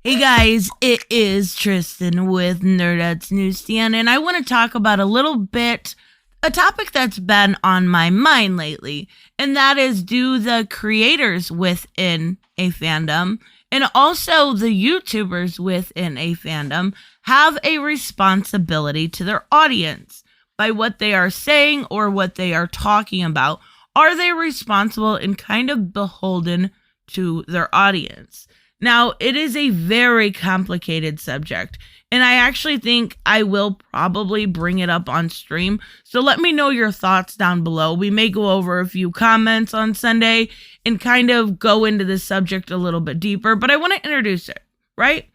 Hey guys, it is Tristan with Nerdette's Newsstand, and I want to talk about a topic that's been on my mind lately, and that is, do the creators within a fandom and also the YouTubers within a fandom have a responsibility to their audience by what they are saying or what they are talking about? Are they responsible and kind of beholden to their audience? Now, it is a very complicated subject, and I actually think I will probably bring it up on stream. So let me know your thoughts down below. We may go over a few comments on Sunday and kind of go into this subject a little bit deeper, but I want to introduce it, right?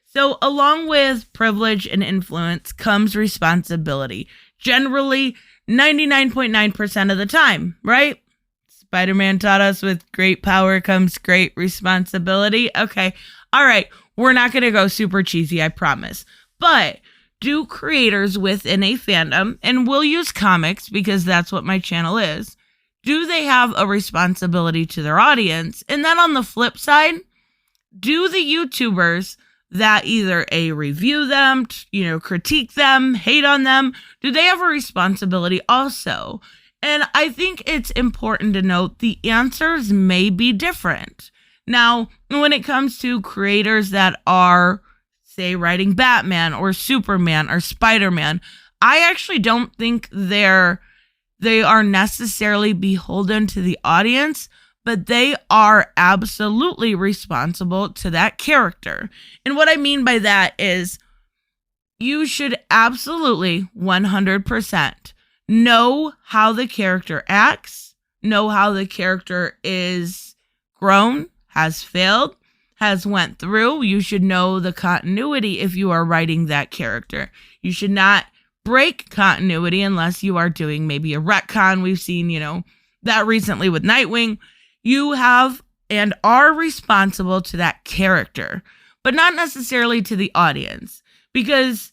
So along with privilege and influence comes responsibility, generally 99.9% of the time, right? Spider-Man taught us with great power comes great responsibility. Okay, all right, we're not going to go super cheesy, I promise. But do creators within a fandom, and we'll use comics because that's what my channel is, do they have a responsibility to their audience? And then on the flip side, do the YouTubers that either review them, critique them, hate on them, do they have a responsibility also? And I think it's important to note the answers may be different. Now, when it comes to creators that are, say, writing Batman or Superman or Spider-Man, I actually don't think they are necessarily beholden to the audience, but they are absolutely responsible to that character. And what I mean by that is you should absolutely 100% know how the character acts, know how the character is grown, has failed, has went through. You should know the continuity if you are writing that character. You should not break continuity unless you are doing maybe a retcon. We've seen, that recently with Nightwing. You have and are responsible to that character, but not necessarily to the audience, because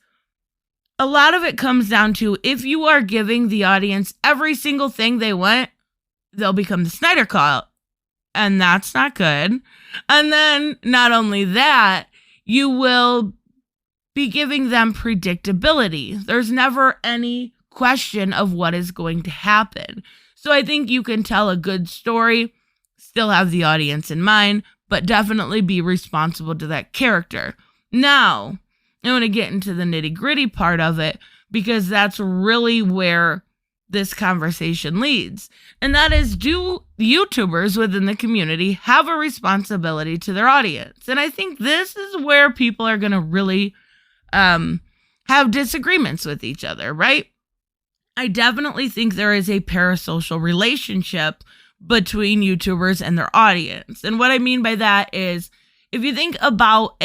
a lot of it comes down to, if you are giving the audience every single thing they want, they'll become the Snyder Cut, and that's not good. And then not only that, you will be giving them predictability. There's never any question of what is going to happen. So I think you can tell a good story, still have the audience in mind, but definitely be responsible to that character. Now, I want to get into the nitty-gritty part of it, because that's really where this conversation leads. And that is, do YouTubers within the community have a responsibility to their audience? And I think this is where people are going to really have disagreements with each other, right? I definitely think there is a parasocial relationship between YouTubers and their audience. And what I mean by that is, if you think about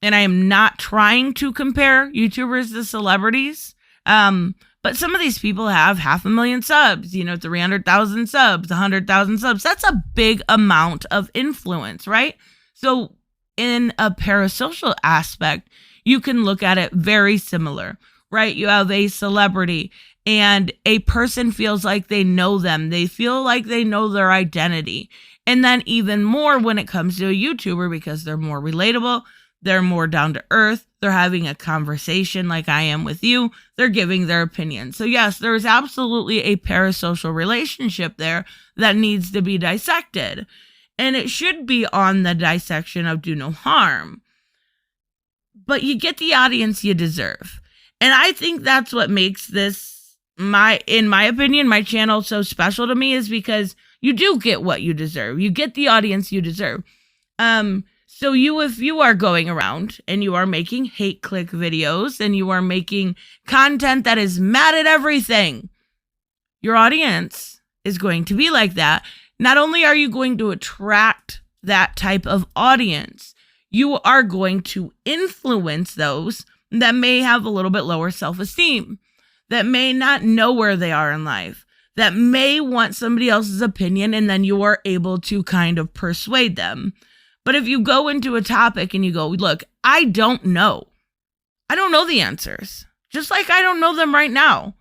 and I am not trying to compare YouTubers to celebrities, but some of these people have 500,000 subs, 300,000 subs, 100,000 subs. That's a big amount of influence, right? So in a parasocial aspect, you can look at it very similar, right? You have a celebrity and a person feels like they know them. They feel like they know their identity. And then even more when it comes to a YouTuber, because they're more relatable, they're more down to earth. They're having a conversation like I am with you. They're giving their opinion. So yes, there is absolutely a parasocial relationship there that needs to be dissected. And it should be on the dissection of do no harm. But you get the audience you deserve. And I think that's what makes this, in my opinion, my channel so special to me, is because you do get what you deserve. You get the audience you deserve. So if you are going around and you are making hate click videos and you are making content that is mad at everything, your audience is going to be like that. Not only are you going to attract that type of audience, you are going to influence those that may have a little bit lower self-esteem, that may not know where they are in life, that may want somebody else's opinion, and then you are able to kind of persuade them. But if you go into a topic and you go, look, I don't know the answers, just like I don't know them right now.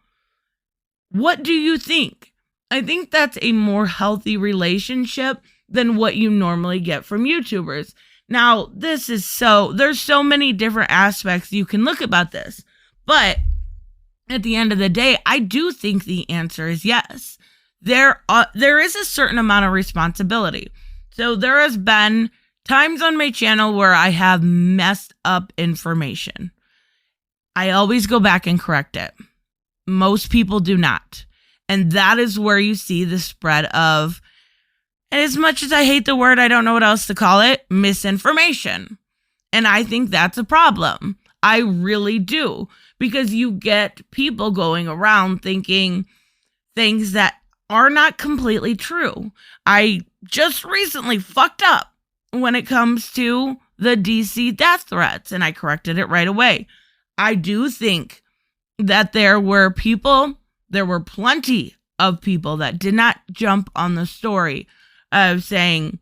What do you think? I think that's a more healthy relationship than what you normally get from YouTubers. Now, there's so many different aspects you can look about this, but at the end of the day, I do think the answer is yes. There is a certain amount of responsibility. So there has been times on my channel where I have messed up information. I always go back and correct it. Most people do not. And that is where you see the spread of, and as much as I hate the word, I don't know what else to call it, misinformation. And I think that's a problem. I really do. Because you get people going around thinking things that are not completely true. I just recently fucked up when it comes to the DC death threats, and I corrected it right away. I do think that there were plenty of people that did not jump on the story of saying,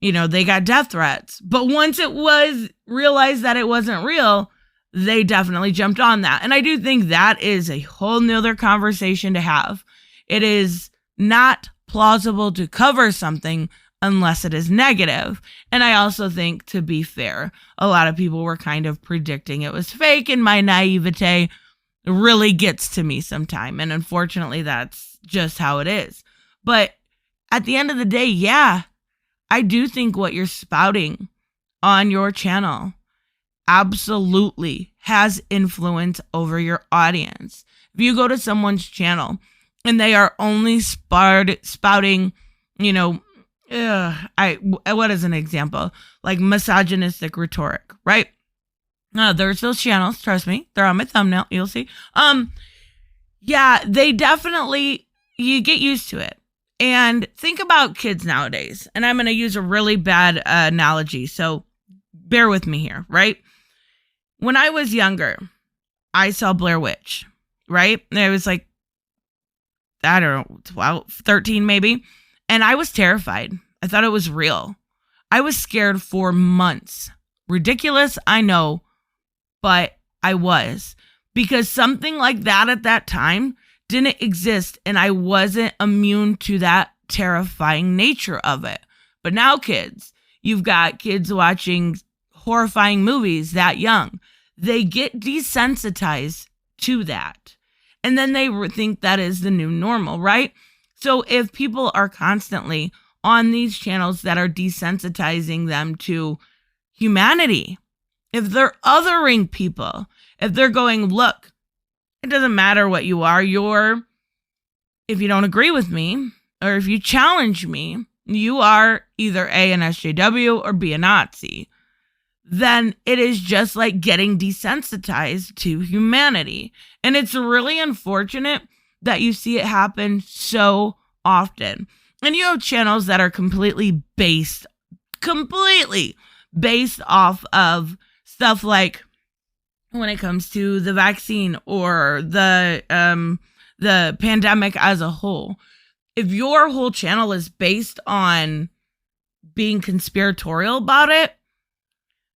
they got death threats. But once it was realized that it wasn't real, they definitely jumped on that. And I do think that is a whole nother conversation to have. It is not plausible to cover something unless it is negative. And I also think, to be fair, a lot of people were kind of predicting it was fake, and my naivete really gets to me sometime. And unfortunately, that's just how it is. But at the end of the day, yeah, I do think what you're spouting on your channel absolutely has influence over your audience. If you go to someone's channel and they are only spouting, what is an example? Like misogynistic rhetoric, right? There's those channels, trust me. They're on my thumbnail, you'll see. Yeah, they definitely, you get used to it. And think about kids nowadays. And I'm going to use a really bad analogy, so bear with me here, right? When I was younger, I saw Blair Witch, right? And I was like, I don't know, 12, 13 maybe. And I was terrified. I thought it was real. I was scared for months. Ridiculous, I know, but I was. Because something like that at that time didn't exist, and I wasn't immune to that terrifying nature of it. But now, kids, you've got kids watching horrifying movies that young. They get desensitized to that. And then they think that is the new normal, right? So if people are constantly on these channels that are desensitizing them to humanity, if they're othering people, if they're going, look, it doesn't matter what you are, if you don't agree with me, or if you challenge me, you are either A, an SJW, or B, a Nazi. Then it is just like getting desensitized to humanity. And it's really unfortunate that you see it happen so often. And you have channels that are completely based off of stuff like when it comes to the vaccine or the pandemic as a whole. If your whole channel is based on being conspiratorial about it,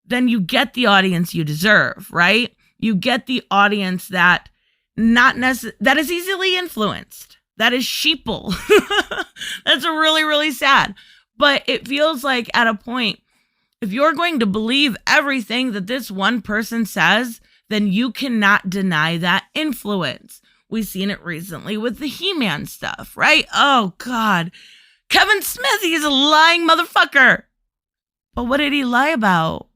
then you get the audience you deserve, right? You get the audience that that is easily influenced. That is sheeple. That's really, really sad. But it feels like at a point, if you're going to believe everything that this one person says, then you cannot deny that influence. We've seen it recently with the He-Man stuff, right? Oh, God. Kevin Smith, he's a lying motherfucker. But what did he lie about?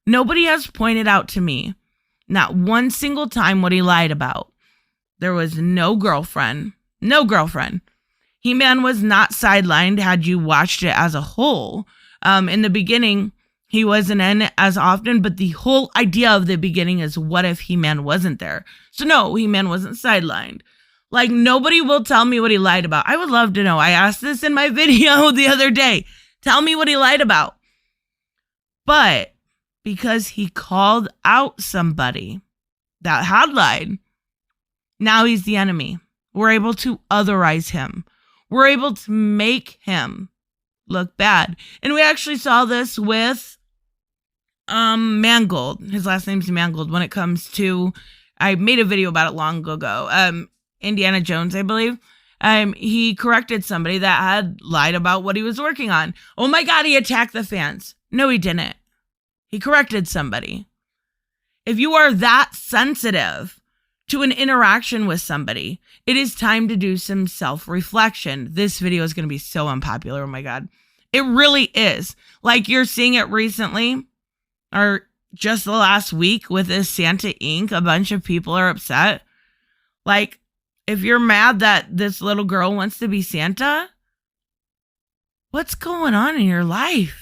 Nobody has pointed out to me, not one single time, what he lied about. There was no girlfriend. No girlfriend. He-Man was not sidelined had you watched it as a whole. In the beginning, he wasn't in it as often, but the whole idea of the beginning is, what if He-Man wasn't there? So no, He-Man wasn't sidelined. Like, nobody will tell me what he lied about. I would love to know. I asked this in my video the other day. Tell me what he lied about. But because he called out somebody that had lied, now he's the enemy. We're able to otherize him. We're able to make him look bad. And we actually saw this with Mangold. His last name's Mangold. When it comes to, I made a video about it long ago. Indiana Jones, I believe. He corrected somebody that had lied about what he was working on. Oh my God, he attacked the fans. No, he didn't. He corrected somebody. If you are that sensitive to an interaction with somebody, it is time to do some self-reflection. This video is going to be so unpopular. Oh my God. It really is. Like you're seeing it recently or just the last week with this Santa Inc. A bunch of people are upset. Like if you're mad that this little girl wants to be Santa, what's going on in your life?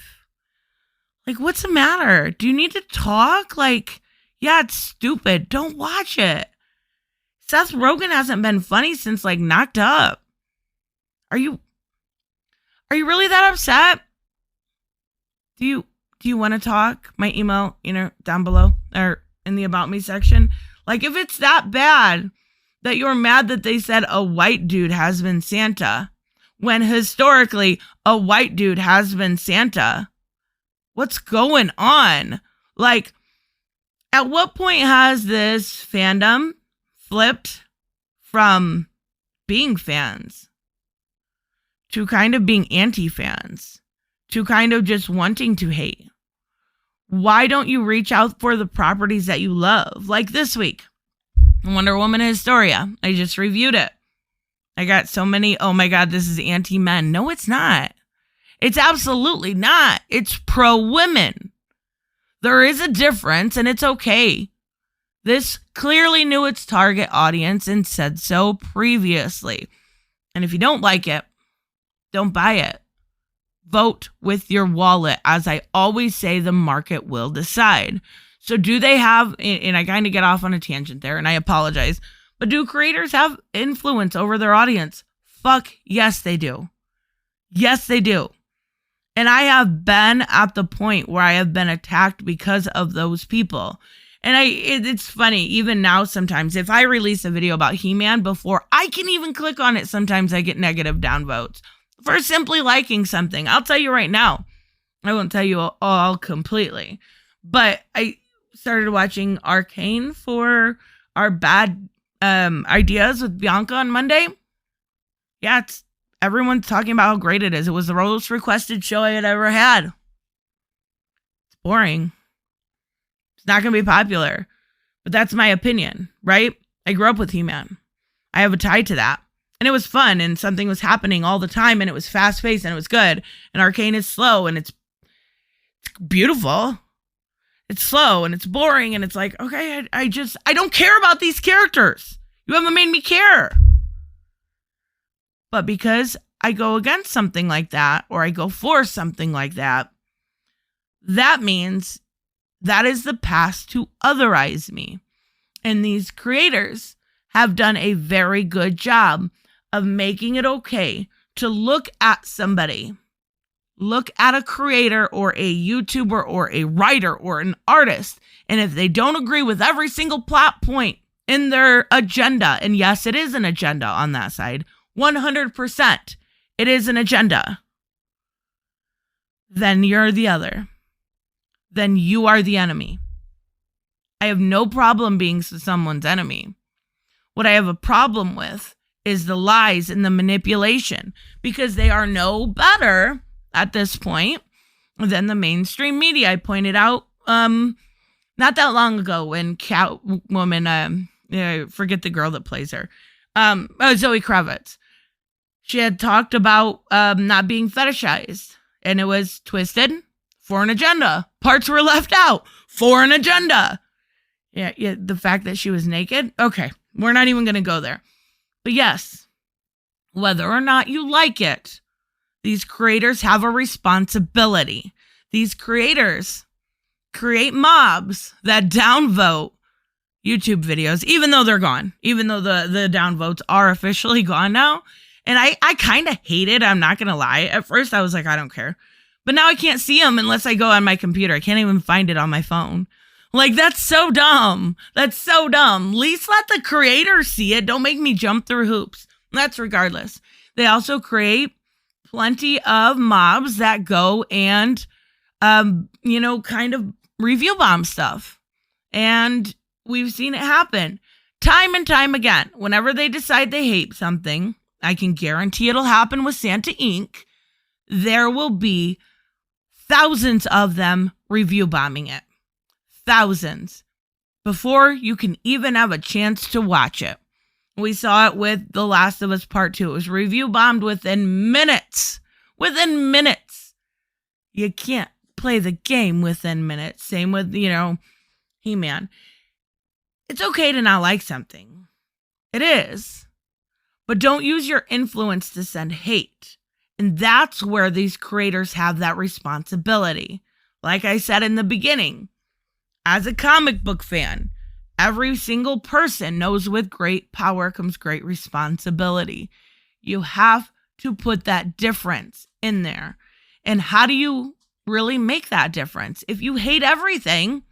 Like, what's the matter? Do you need to talk? Like, yeah, it's stupid. Don't watch it. Seth Rogen hasn't been funny since like Knocked Up. Are you really that upset? Do you want to talk? My email, down below or in the About Me section. Like if it's that bad that you're mad that they said a white dude has been Santa, when historically a white dude has been Santa, what's going on? Like, at what point has this fandom flipped from being fans to kind of being anti-fans to kind of just wanting to hate? Why don't you reach out for the properties that you love? Like this week, Wonder Woman Historia. I just reviewed it. I got so many, oh my God, this is anti-men. No, it's not. It's absolutely not. It's pro-women. There is a difference, and it's okay. This clearly knew its target audience and said so previously. And if you don't like it, don't buy it. Vote with your wallet. As I always say, the market will decide. So do they have, and I kind of get off on a tangent there, and I apologize, but do creators have influence over their audience? Fuck yes, they do. Yes, they do. And I have been at the point where I have been attacked because of those people. And it's funny, even now sometimes, if I release a video about He-Man before I can even click on it, sometimes I get negative downvotes for simply liking something. I'll tell you right now, I won't tell you all completely, but I started watching Arcane for our bad ideas with Bianca on Monday. Yeah, everyone's talking about how great it is. It was the most requested show I had ever had. It's boring. It's not going to be popular. But that's my opinion, right? I grew up with He-Man. I have a tie to that. And it was fun, and something was happening all the time, and it was fast-paced, and it was good. And Arcane is slow, and it's beautiful. It's slow, and it's boring, and it's like, okay, I don't care about these characters. You haven't made me care. But because I go against something like that, or I go for something like that, that means that is the path to otherize me. And these creators have done a very good job of making it okay to look at somebody, look at a creator or a YouTuber or a writer or an artist, and if they don't agree with every single plot point in their agenda, and yes, it is an agenda on that side, 100%, it is an agenda, then you're the other. Then you are the enemy. I have no problem being someone's enemy. What I have a problem with is the lies and the manipulation, because they are no better at this point than the mainstream media. I pointed out not that long ago when Catwoman, I forget the girl that plays her, Zoe Kravitz. She had talked about not being fetishized, and it was twisted for an agenda. Parts were left out for an agenda. Yeah, the fact that she was naked. Okay, we're not even going to go there. But yes, whether or not you like it, these creators have a responsibility. These creators create mobs that downvote YouTube videos, even though they're gone, even though the downvotes are officially gone now. And I kind of hate it. I'm not going to lie. At first, I was like, I don't care. But now I can't see them unless I go on my computer. I can't even find it on my phone. Like, that's so dumb. That's so dumb. At least let the creator see it. Don't make me jump through hoops. That's regardless. They also create plenty of mobs that go and, kind of review bomb stuff. And we've seen it happen time and time again. Whenever they decide they hate something, I can guarantee it'll happen with Santa Inc. There will be thousands of them review bombing it. Thousands. Before you can even have a chance to watch it. We saw it with The Last of Us Part 2. It was review bombed within minutes. Within minutes. You can't play the game within minutes. Same with, He-Man. It's okay to not like something. It is. But don't use your influence to send hate. And that's where these creators have that responsibility. Like I said in the beginning, as a comic book fan, every single person knows with great power comes great responsibility. You have to put that difference in there. And how do you really make that difference? If you hate everything,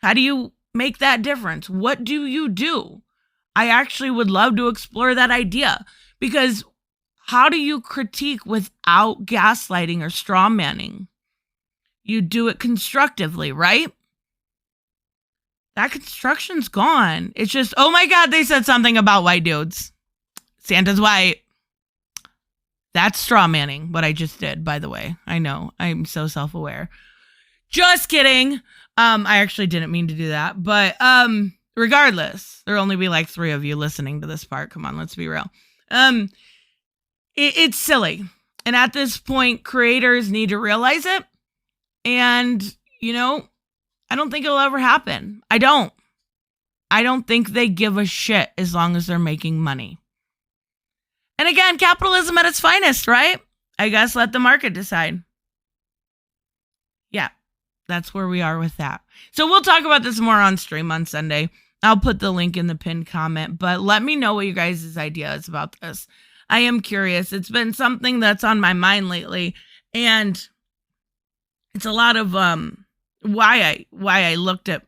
how do you make that difference? What do you do? I actually would love to explore that idea, because how do you critique without gaslighting or strawmanning? You do it constructively, right? That construction's gone. It's just, oh my God, they said something about white dudes. Santa's white. That's strawmanning, what I just did, by the way. I know. I'm so self-aware. Just kidding. I actually didn't mean to do that. But regardless, there'll only be like 3 of you listening to this part. Come on, let's be real. It's silly. And at this point, creators need to realize it. And, I don't think it'll ever happen. I don't think they give a shit as long as they're making money. And again, capitalism at its finest, right? I guess let the market decide. Yeah, that's where we are with that. So we'll talk about this more on stream on Sunday. I'll put the link in the pinned comment, but let me know what you guys' idea is about this. I am curious. It's been something that's on my mind lately, and it's a lot of why I looked at,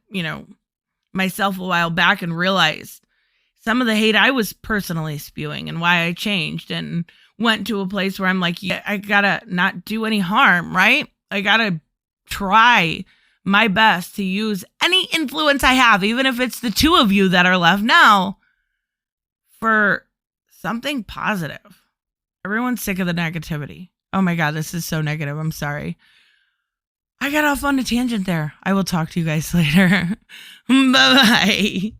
myself a while back and realized some of the hate I was personally spewing and why I changed and went to a place where I'm like, yeah, I gotta not do any harm, right? I gotta try my best to use any influence I have, even if it's the 2 of you that are left now, for something positive. Everyone's sick of the negativity. Oh my God, this is so negative. I'm sorry. I got off on a tangent there. I will talk to you guys later. Bye-bye.